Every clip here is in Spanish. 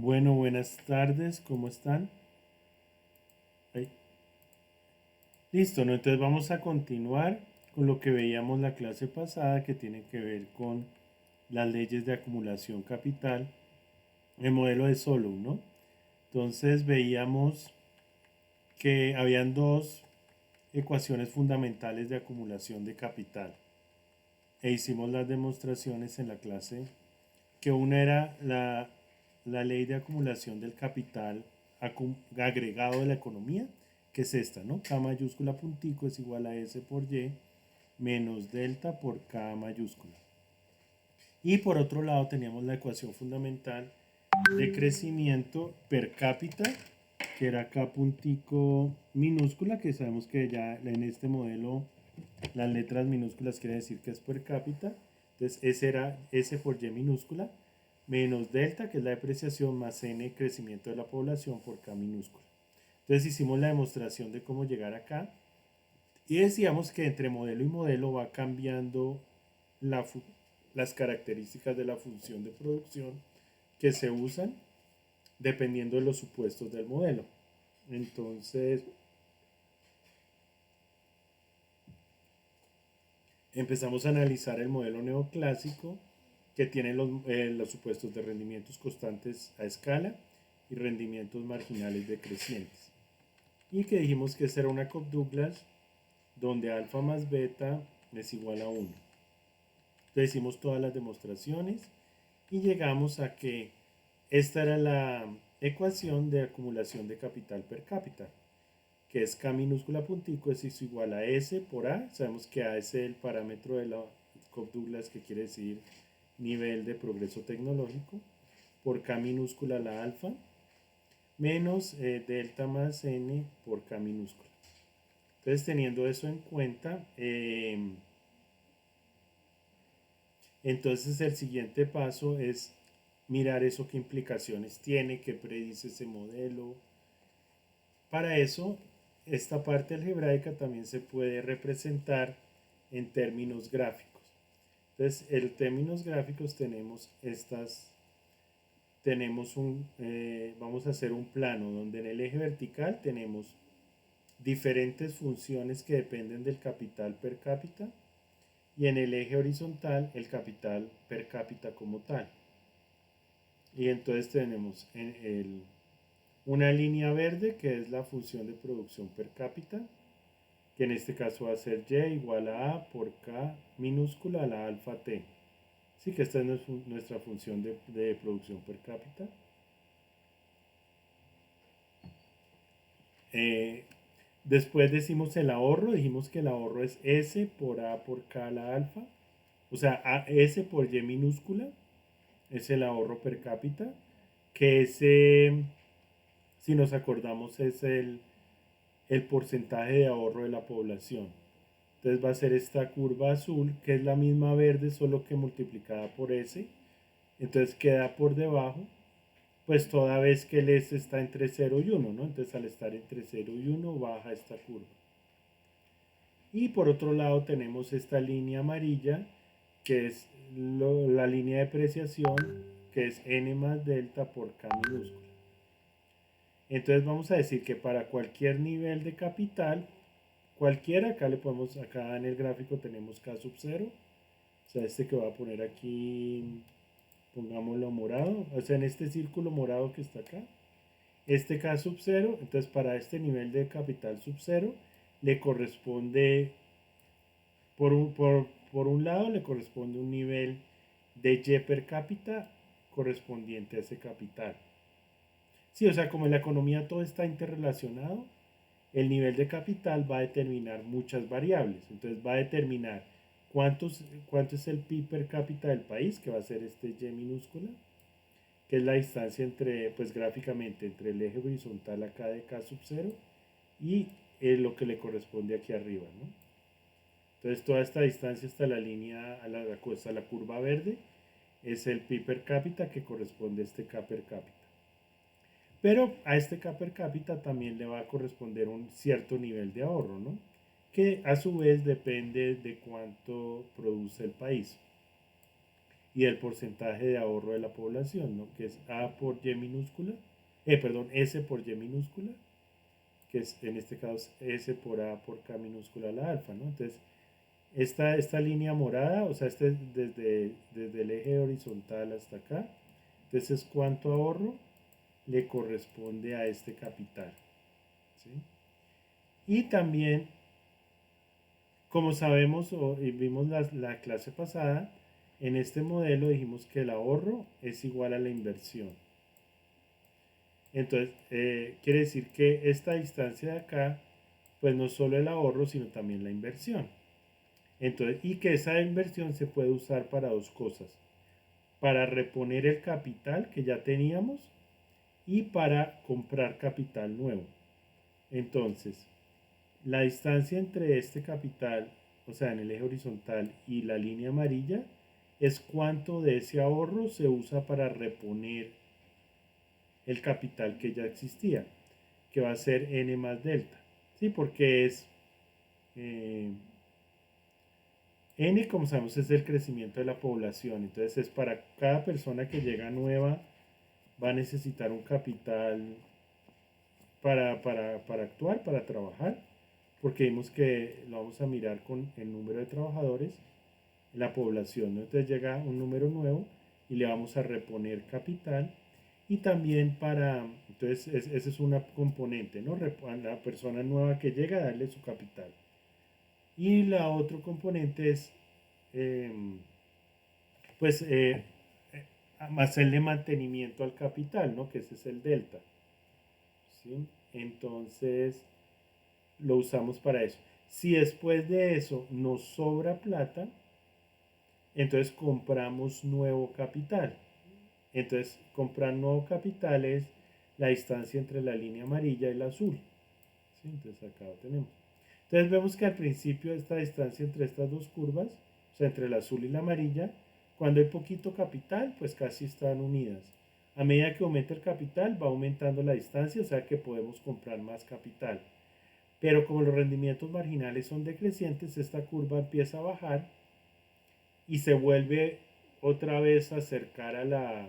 Bueno, buenas tardes, ¿cómo están? Ay, listo, ¿no? Entonces vamos a continuar con lo que veíamos la clase pasada que tiene que ver con las leyes de acumulación capital, el modelo de Solow, ¿no? Entonces veíamos que habían dos ecuaciones fundamentales de acumulación de capital e hicimos las demostraciones en la clase que una era la ley de acumulación del capital agregado de la economía, que es esta, ¿no? K mayúscula puntico es igual a S por Y menos delta por K mayúscula. Y por otro lado teníamos la ecuación fundamental de crecimiento per cápita, que era K puntico minúscula, que sabemos que ya en este modelo las letras minúsculas quiere decir que es per cápita. Entonces ese era S por Y minúscula menos delta, que es la depreciación, más n, crecimiento de la población, por K minúscula. Entonces hicimos la demostración de cómo llegar acá y decíamos que entre modelo y modelo va cambiando la las características de la función de producción que se usan dependiendo de los supuestos del modelo. Entonces empezamos a analizar el modelo neoclásico que tiene los supuestos de rendimientos constantes a escala y rendimientos marginales decrecientes. Y que dijimos que esta era una Cobb-Douglas donde alfa más beta es igual a 1. Entonces hicimos todas las demostraciones y llegamos a que esta era la ecuación de acumulación de capital per cápita, que es K minúscula puntico es igual a S por A. Sabemos que A es el parámetro de la Cobb-Douglas, que quiere decir nivel de progreso tecnológico, por K minúscula la alfa, menos delta más N por K minúscula. Entonces, teniendo eso en cuenta, entonces el siguiente paso es mirar eso, qué implicaciones tiene, qué predice ese modelo. Para eso, esta parte algebraica también se puede representar en términos gráficos. Entonces, en términos gráficos vamos a hacer un plano donde en el eje vertical tenemos diferentes funciones que dependen del capital per cápita y en el eje horizontal el capital per cápita como tal. Y entonces tenemos una línea verde que es la función de producción per cápita, que en este caso va a ser Y igual a por K minúscula a la alfa T. Sí, que esta es nuestra función de producción per cápita. Después decimos el ahorro, dijimos que el ahorro es S por A por K a la alfa, o sea, S por Y minúscula es el ahorro per cápita, que ese, si nos acordamos, es el porcentaje de ahorro de la población. Entonces va a ser esta curva azul, que es la misma verde, solo que multiplicada por S. Entonces queda por debajo, pues toda vez que el S está entre 0 y 1, ¿no? Entonces al estar entre 0 y 1 baja esta curva. Y por otro lado tenemos esta línea amarilla, que es la línea de depreciación, que es n más delta por K minúscula. Entonces vamos a decir que para cualquier nivel de capital, cualquiera, acá en el gráfico tenemos K sub 0, o sea, este que voy a poner aquí, pongámoslo morado, o sea, en este círculo morado que está acá, este K sub 0, entonces para este nivel de capital sub 0 le corresponde, por un lado le corresponde un nivel de Y per cápita correspondiente a ese capital. Sí, o sea, como en la economía todo está interrelacionado, el nivel de capital va a determinar muchas variables. Entonces va a determinar cuánto es el PIB per cápita del país, que va a ser este Y minúscula, que es la distancia entre, pues gráficamente, entre el eje horizontal acá de K sub 0 y lo que le corresponde aquí arriba, ¿no? Entonces toda esta distancia hasta la línea, hasta la curva verde, es el PIB per cápita que corresponde a este K per cápita. Pero a este K per cápita también le va a corresponder un cierto nivel de ahorro, ¿no? Que a su vez depende de cuánto produce el país. y el porcentaje de ahorro de la población, ¿no? Que es A por Y minúscula, perdón, S por Y minúscula, que es en este caso S por A por K minúscula a la alfa, ¿no? Entonces, esta línea morada, o sea, desde el eje horizontal hasta acá, entonces es cuánto ahorro le corresponde a este capital, ¿sí? Y también, como sabemos y vimos la clase pasada, en este modelo dijimos que el ahorro es igual a la inversión. Entonces, quiere decir que esta distancia de acá, pues no solo el ahorro, sino también la inversión. Entonces, y que esa inversión se puede usar para dos cosas. Para reponer el capital que ya teníamos y para comprar capital nuevo. Entonces, la distancia entre este capital, o sea, en el eje horizontal y la línea amarilla, es cuánto de ese ahorro se usa para reponer el capital que ya existía, que va a ser n más delta, ¿sí? Porque es n, como sabemos, es el crecimiento de la población. Entonces es para cada persona que llega nueva, va a necesitar un capital para actuar, para trabajar, porque vimos que lo vamos a mirar con el número de trabajadores, la población, ¿no? Entonces llega un número nuevo y le vamos a reponer capital. Y también entonces ese es una componente, ¿no? A la persona nueva que llega, darle su capital. Y la otro componente es, pues, hacerle mantenimiento al capital, ¿no? Que ese es el delta, ¿sí? Entonces, lo usamos para eso. Si después de eso nos sobra plata, entonces compramos nuevo capital. Entonces, comprar nuevo capital es la distancia entre la línea amarilla y la azul. ¿Sí? Entonces, acá lo tenemos. Entonces, vemos que al principio esta distancia entre estas dos curvas, o sea, entre el azul y la amarilla, cuando hay poquito capital, pues casi están unidas. A medida que aumenta el capital, va aumentando la distancia, o sea que podemos comprar más capital. Pero como los rendimientos marginales son decrecientes, esta curva empieza a bajar y se vuelve otra vez a acercar a la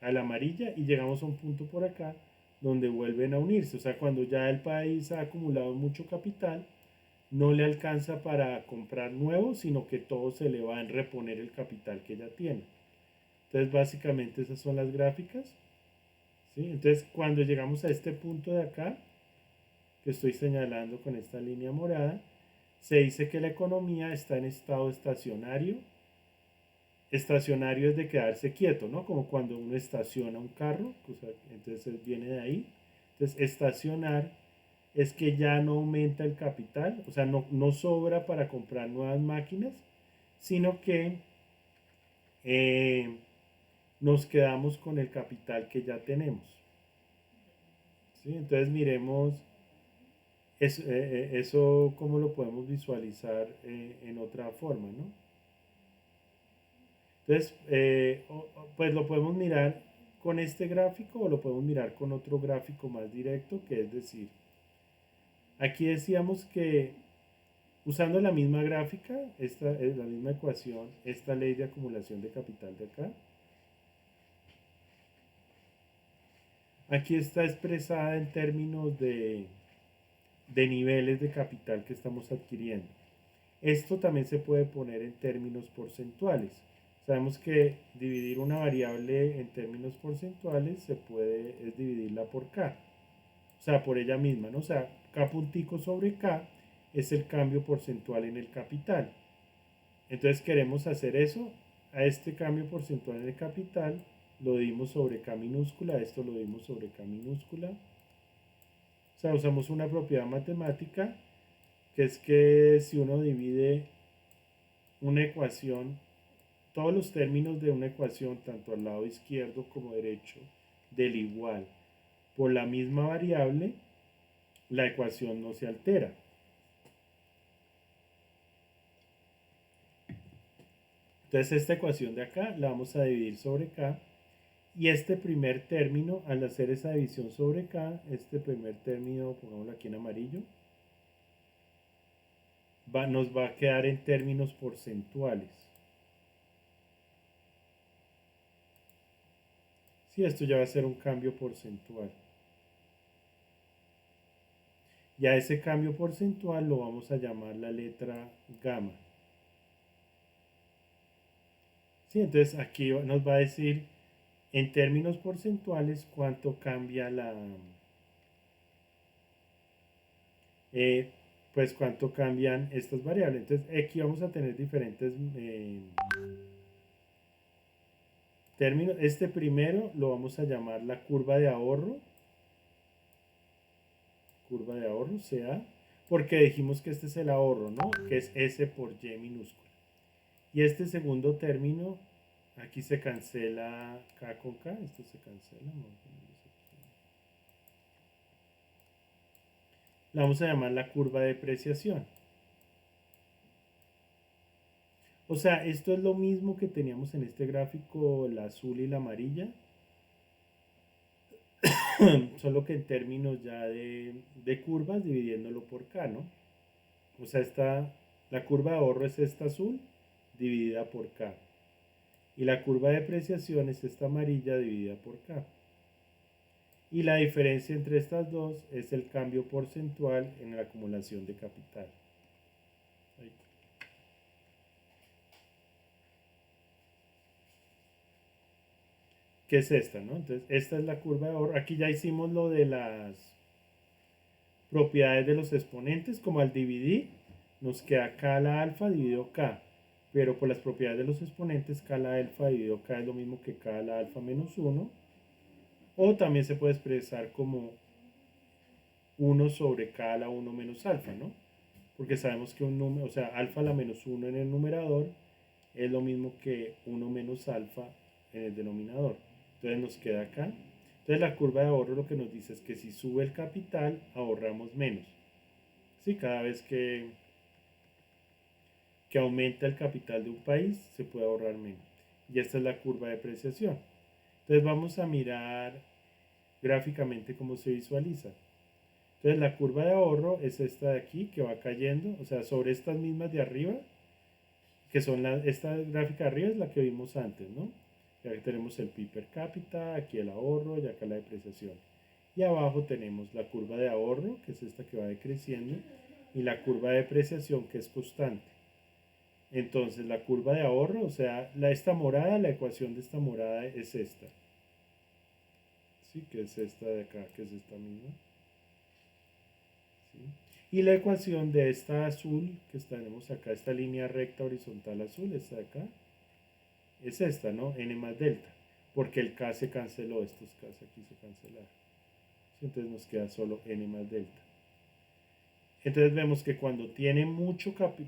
amarilla y llegamos a un punto por acá donde vuelven a unirse. O sea, cuando ya el país ha acumulado mucho capital, no le alcanza para comprar nuevo, sino que todo se le va a reponer el capital que ya tiene. Entonces, básicamente esas son las gráficas, ¿sí? Entonces, cuando llegamos a este punto de acá, que estoy señalando con esta línea morada, se dice que la economía está en estado estacionario. Estacionario es de quedarse quieto, ¿no? Como cuando uno estaciona un carro, o sea, entonces viene de ahí. Entonces, estacionar es que ya no aumenta el capital, o sea, no sobra para comprar nuevas máquinas, sino que nos quedamos con el capital que ya tenemos. ¿Sí? Entonces, miremos eso cómo lo podemos visualizar en otra forma, ¿no? Entonces, pues lo podemos mirar con este gráfico o lo podemos mirar con otro gráfico más directo, que es decir, aquí decíamos que usando la misma gráfica, esta es la misma ecuación, esta ley de acumulación de capital de acá, aquí está expresada en términos de niveles de capital que estamos adquiriendo. Esto también se puede poner en términos porcentuales. Sabemos que dividir una variable en términos porcentuales es dividirla por k, o sea, por ella misma, ¿no? O sea, k puntico sobre k es el cambio porcentual en el capital. Entonces queremos hacer eso, a este cambio porcentual en el capital lo dimos sobre k minúscula, esto lo dimos sobre k minúscula. O sea, usamos una propiedad matemática que es que si uno divide una ecuación, todos los términos de una ecuación, tanto al lado izquierdo como derecho, del igual, por la misma variable, la ecuación no se altera. Entonces esta ecuación de acá la vamos a dividir sobre k, y este primer término, al hacer esa división sobre k, este primer término, pongámoslo aquí en amarillo, nos va a quedar en términos porcentuales. Sí, esto ya va a ser un cambio porcentual. Y a ese cambio porcentual lo vamos a llamar la letra gamma. Sí, entonces aquí nos va a decir en términos porcentuales cuánto cambia eh, pues cuánto cambian estas variables. Entonces aquí vamos a tener diferentes términos. Este primero lo vamos a llamar la curva de ahorro, CA, porque dijimos que este es el ahorro, ¿no? Que es S por Y minúscula. Y este segundo término, aquí se cancela K con K, esto se cancela. La vamos a llamar la curva de depreciación. O sea, esto es lo mismo que teníamos en este gráfico, la azul y la amarilla, solo que en términos ya de curvas dividiéndolo por K, ¿no? O sea, la curva de ahorro es esta azul dividida por K. Y la curva de depreciación es esta amarilla dividida por K. Y la diferencia entre estas dos es el cambio porcentual en la acumulación de capital. Ahí. ¿Qué es esta, no? Entonces, esta es la curva de ahorro. Aquí ya hicimos lo de las propiedades de los exponentes, como al dividir, nos queda K a la alfa dividido K. Pero por las propiedades de los exponentes, K a la alfa dividido K es lo mismo que K a la alfa menos 1. O también se puede expresar como 1 sobre K a la 1 menos alfa, ¿no? Porque sabemos que un número, o sea, alfa a la menos 1 en el numerador es lo mismo que 1 menos alfa en el denominador. Entonces nos queda acá. Entonces la curva de ahorro lo que nos dice es que si sube el capital, ahorramos menos. Sí, cada vez que aumenta el capital de un país, se puede ahorrar menos. Y esta es la curva de depreciación. Entonces vamos a mirar gráficamente cómo se visualiza. Entonces la curva de ahorro es esta de aquí que va cayendo, o sea, sobre estas mismas de arriba, que son esta gráfica de arriba es la que vimos antes, ¿no? Ya tenemos el PIB per cápita, aquí el ahorro y acá la depreciación. Y abajo tenemos la curva de ahorro, que es esta que va decreciendo, y la curva de depreciación, que es constante. Entonces la curva de ahorro, o sea, esta morada, la ecuación de esta morada es esta. ¿Sí? Que es esta de acá, que es esta misma. ¿Sí? Y la ecuación de esta azul, que tenemos acá, esta línea recta horizontal azul, esta de acá, es esta, ¿no? N más delta. Porque el K se canceló, estos K aquí se cancelaron. Entonces nos queda solo N más delta. Entonces vemos que cuando tiene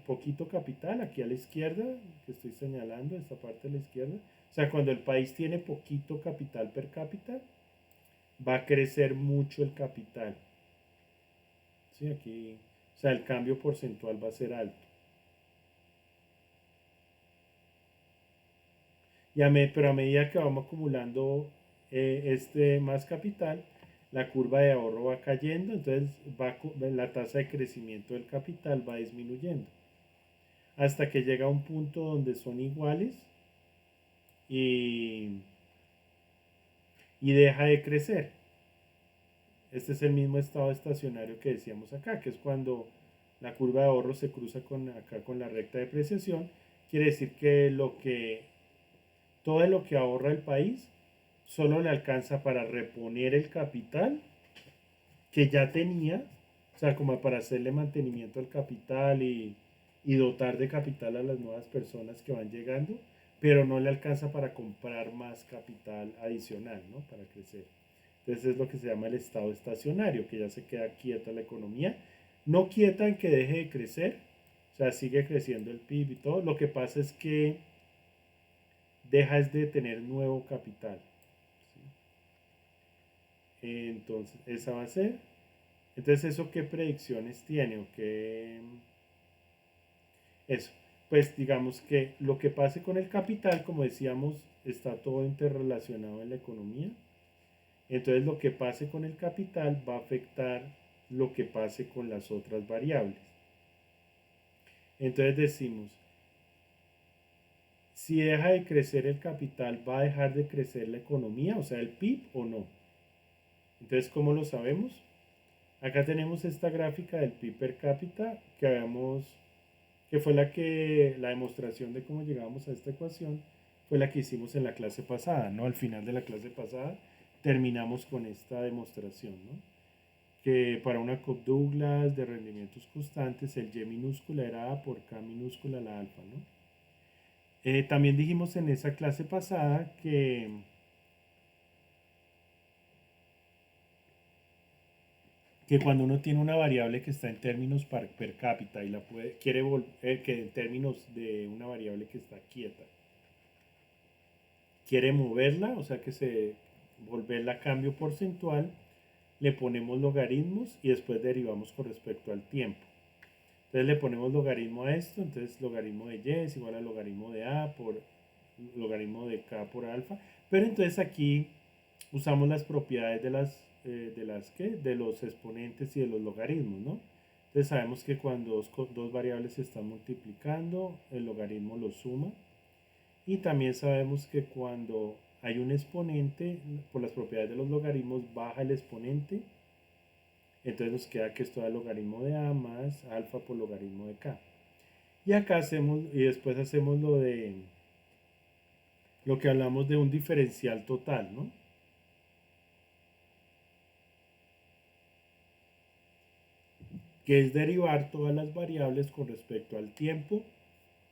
poquito capital, aquí a la izquierda, que estoy señalando, esta parte a la izquierda, o sea, cuando el país tiene poquito capital per cápita, va a crecer mucho el capital. ¿Sí? Aquí, o sea, el cambio porcentual va a ser alto. Pero a medida que vamos acumulando más capital, la curva de ahorro va cayendo, entonces la tasa de crecimiento del capital va disminuyendo hasta que llega a un punto donde son iguales y, y deja de crecer. Este es el mismo estado estacionario que decíamos acá, que es cuando la curva de ahorro se cruza acá con la recta de depreciación. Quiere decir que todo lo que ahorra el país solo le alcanza para reponer el capital que ya tenía, o sea, como para hacerle mantenimiento al capital y dotar de capital a las nuevas personas que van llegando, pero no le alcanza para comprar más capital adicional, ¿no? Para crecer. Entonces es lo que se llama el estado estacionario, que ya se queda quieta la economía, no quieta en que deje de crecer, o sea, sigue creciendo el PIB y todo, lo que pasa es que deja de tener nuevo capital. Entonces, esa va a ser. Entonces, ¿eso qué predicciones tiene? ¿O qué? Eso. Pues digamos que lo que pase con el capital, como decíamos, está todo interrelacionado en la economía. Entonces, lo que pase con el capital va a afectar lo que pase con las otras variables. Entonces decimos, Si deja de crecer el capital, ¿va a dejar de crecer la economía, o sea, el PIB o no? Entonces, ¿cómo lo sabemos? Acá tenemos esta gráfica del PIB per cápita que fue la demostración de cómo llegamos a esta ecuación, fue la que hicimos en la clase pasada, ¿no? Al final de la clase pasada terminamos con esta demostración, ¿no? Que para una Cobb-Douglas de rendimientos constantes, el Y minúscula era A por K minúscula la alfa, ¿no? También dijimos en esa clase pasada que cuando uno tiene una variable que está en términos per cápita y quiere volver, que en términos de una variable que está quieta, quiere moverla, o sea que se volverla a cambio porcentual, le ponemos logaritmos y después derivamos con respecto al tiempo. Entonces le ponemos logaritmo a esto, entonces logaritmo de y es igual a logaritmo de a por logaritmo de k por alfa. Pero entonces aquí usamos las propiedades de los exponentes y de los logaritmos, ¿no? Entonces sabemos que cuando dos variables se están multiplicando, el logaritmo lo suma. Y también sabemos que cuando hay un exponente, por las propiedades de los logaritmos, baja el exponente. Entonces nos queda que esto da el logaritmo de a más alfa por logaritmo de k. Y acá después hacemos lo que hablamos de un diferencial total, ¿no? Que es derivar todas las variables con respecto al tiempo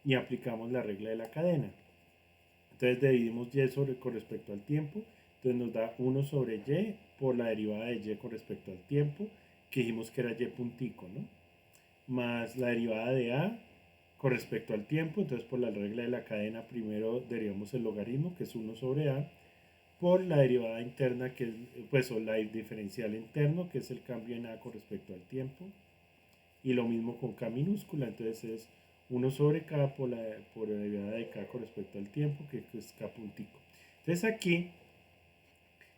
y aplicamos la regla de la cadena. Entonces dividimos con respecto al tiempo, entonces nos da 1 sobre y por la derivada de y con respecto al tiempo, que dijimos que era y puntico, ¿no? Más la derivada de a con respecto al tiempo, entonces por la regla de la cadena primero derivamos el logaritmo, que es 1 sobre a, por la derivada interna, que es, pues, o la diferencial interno, que es el cambio en a con respecto al tiempo, y lo mismo con k minúscula, entonces es 1 sobre k por la derivada de k con respecto al tiempo, que es k puntico. Entonces aquí,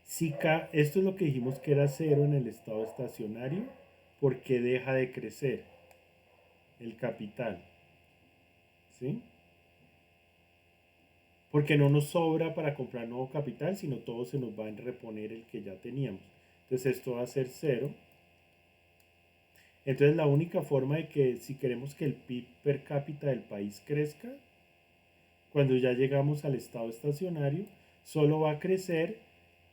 si k, esto es lo que dijimos que era 0 en el estado estacionario, porque deja de crecer el capital, ¿sí? Porque no nos sobra para comprar nuevo capital, sino todo se nos va a reponer el que ya teníamos. Entonces esto va a ser 0. Entonces la única forma de que si queremos que el PIB per cápita del país crezca, cuando ya llegamos al estado estacionario, solo va a crecer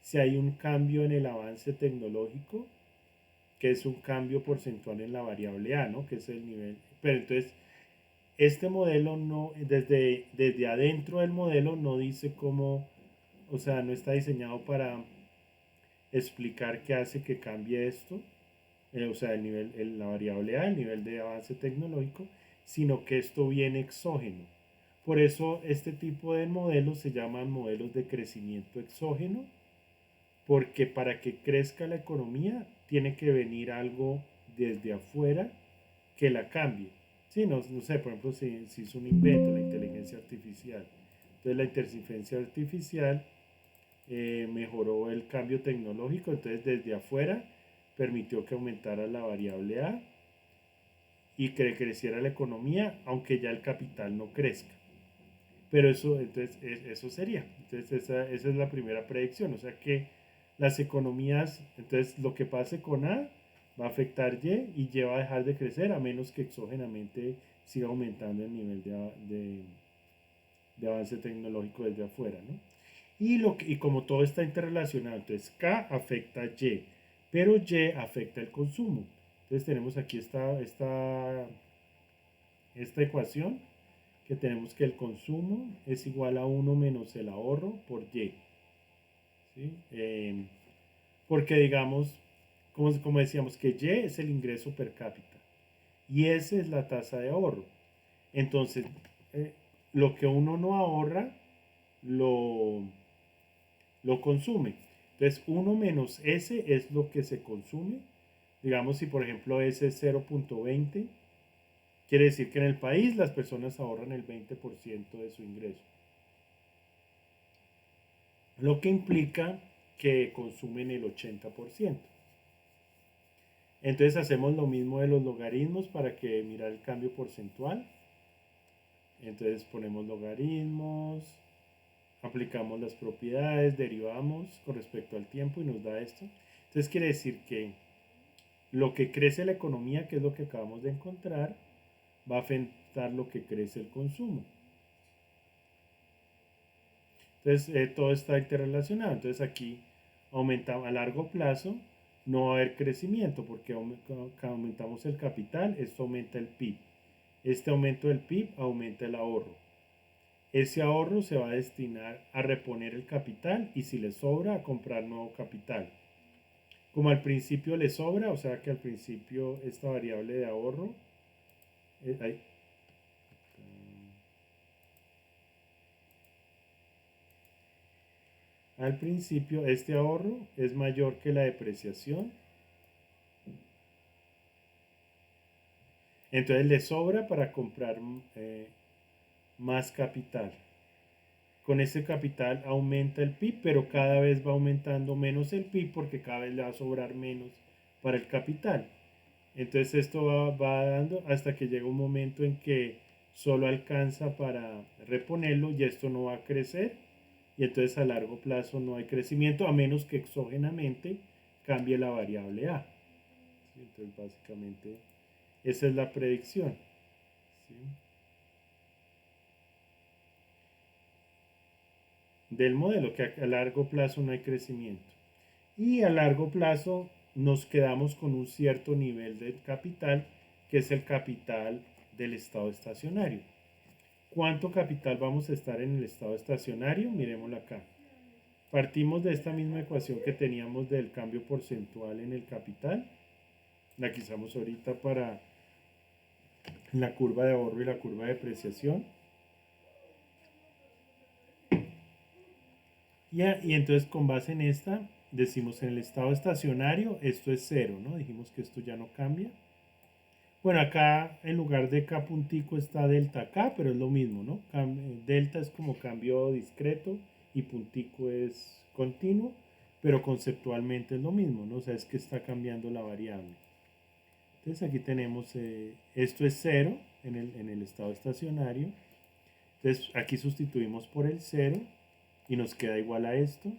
si hay un cambio en el avance tecnológico, que es un cambio porcentual en la variable A, ¿no? Que es el nivel. Pero entonces, este modelo no, desde adentro del modelo no dice cómo, o sea, no está diseñado para explicar qué hace que cambie esto, o sea, la variable A, el nivel de avance tecnológico, sino que esto viene exógeno. Por eso este tipo de modelos se llaman modelos de crecimiento exógeno, porque para que crezca la economía tiene que venir algo desde afuera que la cambie. Sí, no sé, por ejemplo, si es un invento, la inteligencia artificial. Entonces la inteligencia artificial mejoró el cambio tecnológico, entonces desde afuera permitió que aumentara la variable A y que creciera la economía, aunque ya el capital no crezca. Pero eso, entonces, eso sería. Entonces, esa es la primera predicción. O sea que las economías, entonces lo que pase con A va a afectar Y Y va a dejar de crecer a menos que exógenamente siga aumentando el nivel de avance tecnológico desde afuera, ¿no? Y como todo está interrelacionado, entonces K afecta Y, pero Y afecta el consumo. Entonces tenemos aquí esta ecuación que tenemos que el consumo es igual a 1 menos el ahorro por Y. ¿Sí? Porque digamos, como decíamos, que Y es el ingreso per cápita y S es la tasa de ahorro. Entonces, lo que uno no ahorra, lo consume. Entonces 1 menos S es lo que se consume. Digamos si por ejemplo S es 0.20, quiere decir que en el país las personas ahorran el 20% de su ingreso. Lo que implica que consumen el 80%. Entonces hacemos lo mismo de los logaritmos para que mirar el cambio porcentual. Entonces ponemos logaritmos, aplicamos las propiedades, derivamos con respecto al tiempo y nos da esto. Entonces quiere decir que lo que crece la economía, que es lo que acabamos de encontrar, va a afectar lo que crece el consumo. Entonces todo está interrelacionado. Entonces aquí aumentamos a largo plazo, no va a haber crecimiento porque aumentamos el capital, esto aumenta el PIB. Este aumento del PIB aumenta el ahorro. Ese ahorro se va a destinar a reponer el capital y si le sobra a comprar nuevo capital. Como al principio le sobra, o sea que al principio esta variable de ahorro, al principio este ahorro es mayor que la depreciación, entonces le sobra para comprar más capital. Con ese capital aumenta el PIB, pero cada vez va aumentando menos el PIB porque cada vez le va a sobrar menos para el capital. Entonces esto va dando hasta que llega un momento en que solo alcanza para reponerlo y esto no va a crecer y entonces a largo plazo no hay crecimiento a menos que exógenamente cambie la variable A. ¿Sí? Entonces básicamente esa es la predicción. ¿Sí? Del modelo, que a largo plazo no hay crecimiento. Y a largo plazo nos quedamos con un cierto nivel de capital, que es el capital del estado estacionario. ¿Cuánto capital vamos a estar en el estado estacionario? Miremoslo acá. Partimos de esta misma ecuación que teníamos del cambio porcentual en el capital. La que usamos ahorita para la curva de ahorro y la curva de depreciación. Y entonces con base en esta, decimos en el estado estacionario, esto es 0, ¿no? Dijimos que esto ya no cambia. Bueno, acá en lugar de K puntico está delta K, pero es lo mismo, ¿no? Delta es como cambio discreto y puntico es continuo, pero conceptualmente es lo mismo, ¿no? O sea, es que está cambiando la variable. Entonces aquí tenemos, esto es 0 en el estado estacionario. Entonces aquí sustituimos por el 0 y nos queda igual a esto.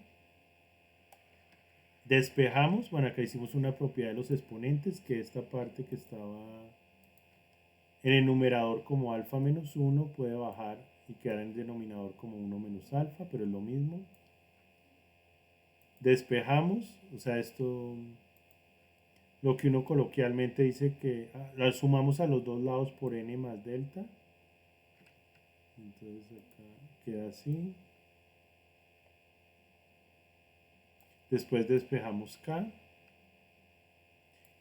Despejamos, bueno, acá hicimos una propiedad de los exponentes, que esta parte que estaba en el numerador como alfa menos 1 puede bajar y quedar en el denominador como 1 menos alfa, pero es lo mismo. Despejamos, o sea, esto, lo que uno coloquialmente dice que la sumamos a los dos lados por n más delta. Entonces acá queda así. Después despejamos K.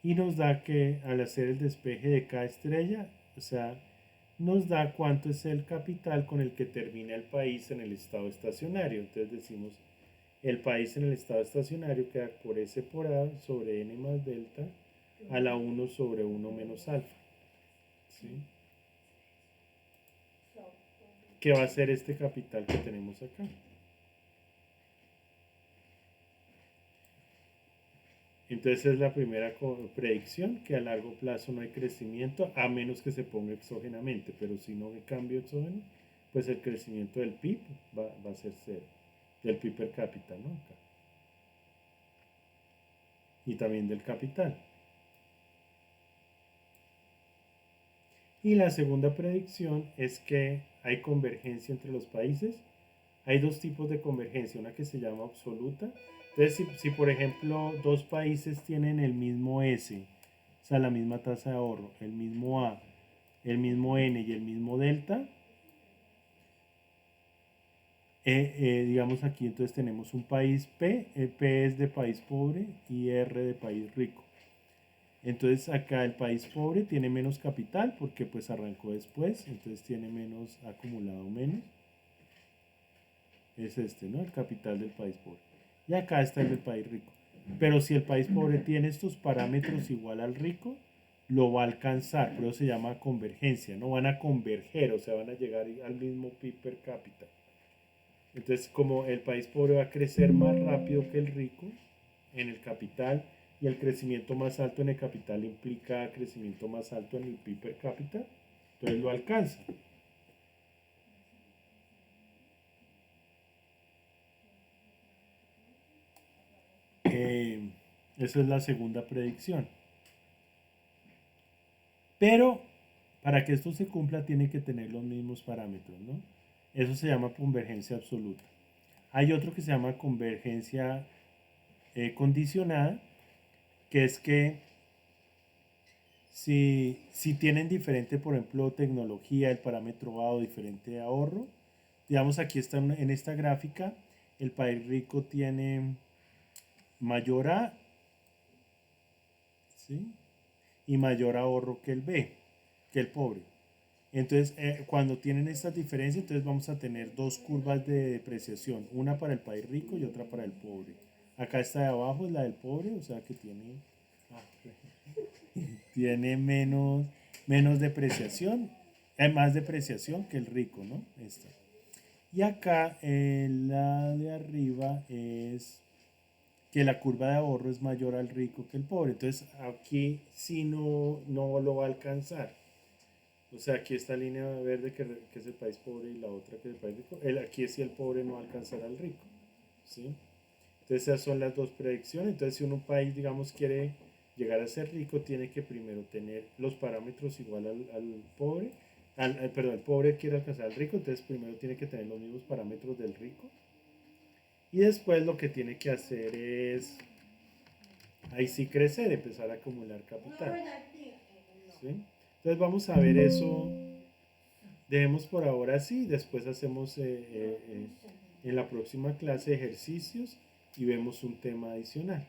Y nos da que al hacer el despeje de K estrella, o sea, nos da cuánto es el capital con el que termina el país en el estado estacionario. Entonces decimos, el país en el estado estacionario queda por S por A sobre N más delta a la 1 sobre 1 menos alfa. ¿Sí? ¿Qué va a ser este capital que tenemos acá? Entonces es la primera predicción, que a largo plazo no hay crecimiento, a menos que se ponga exógenamente, pero si no hay cambio exógeno, pues el crecimiento del PIB va a ser 0, del PIB per cápita, ¿no? Acá. Y también del capital. Y la segunda predicción es que hay convergencia entre los países. Hay dos tipos de convergencia, una que se llama absoluta. Entonces, si por ejemplo dos países tienen el mismo S, o sea, la misma tasa de ahorro, el mismo A, el mismo N y el mismo delta, digamos aquí entonces tenemos un país P, P es de país pobre y R de país rico. Entonces acá el país pobre tiene menos capital porque pues arrancó después, entonces tiene menos, acumulado menos. Es este, ¿no? El capital del país pobre. Y acá está el del país rico. Pero si el país pobre tiene estos parámetros igual al rico, lo va a alcanzar, por eso se llama convergencia, no van a converger, o sea, van a llegar al mismo PIB per cápita. Entonces, como el país pobre va a crecer más rápido que el rico en el capital, y el crecimiento más alto en el capital implica crecimiento más alto en el PIB per cápita, entonces lo alcanza. Esa es la segunda predicción. Pero para que esto se cumpla tiene que tener los mismos parámetros, ¿no? Eso se llama convergencia absoluta. Hay otro que se llama convergencia condicionada, que es que si tienen diferente, por ejemplo, tecnología, el parámetro A o diferente ahorro, digamos aquí está en esta gráfica, el país rico tiene mayor A, ¿sí? Y mayor ahorro que el B, que el pobre. Entonces, cuando tienen estas diferencias, entonces vamos a tener dos curvas de depreciación, una para el país rico y otra para el pobre. Acá está de abajo es la del pobre, o sea que tiene menos depreciación, hay más depreciación que el rico, ¿no? Esta. Y acá la de arriba es que la curva de ahorro es mayor al rico que el pobre. Entonces aquí sí no lo va a alcanzar. O sea, aquí esta línea verde que es el país pobre y la otra que es el país rico. Aquí sí el pobre no va a alcanzar al rico. ¿Sí? Entonces esas son las dos predicciones. Entonces si un país, digamos, quiere llegar a ser rico, tiene que primero tener los parámetros igual al pobre. Perdón, el pobre quiere alcanzar al rico, entonces primero tiene que tener los mismos parámetros del rico. Y después lo que tiene que hacer es, ahí sí crecer, empezar a acumular capital. ¿Sí? Entonces vamos a ver eso. Dejemos por ahora así, después hacemos en la próxima clase ejercicios y vemos un tema adicional.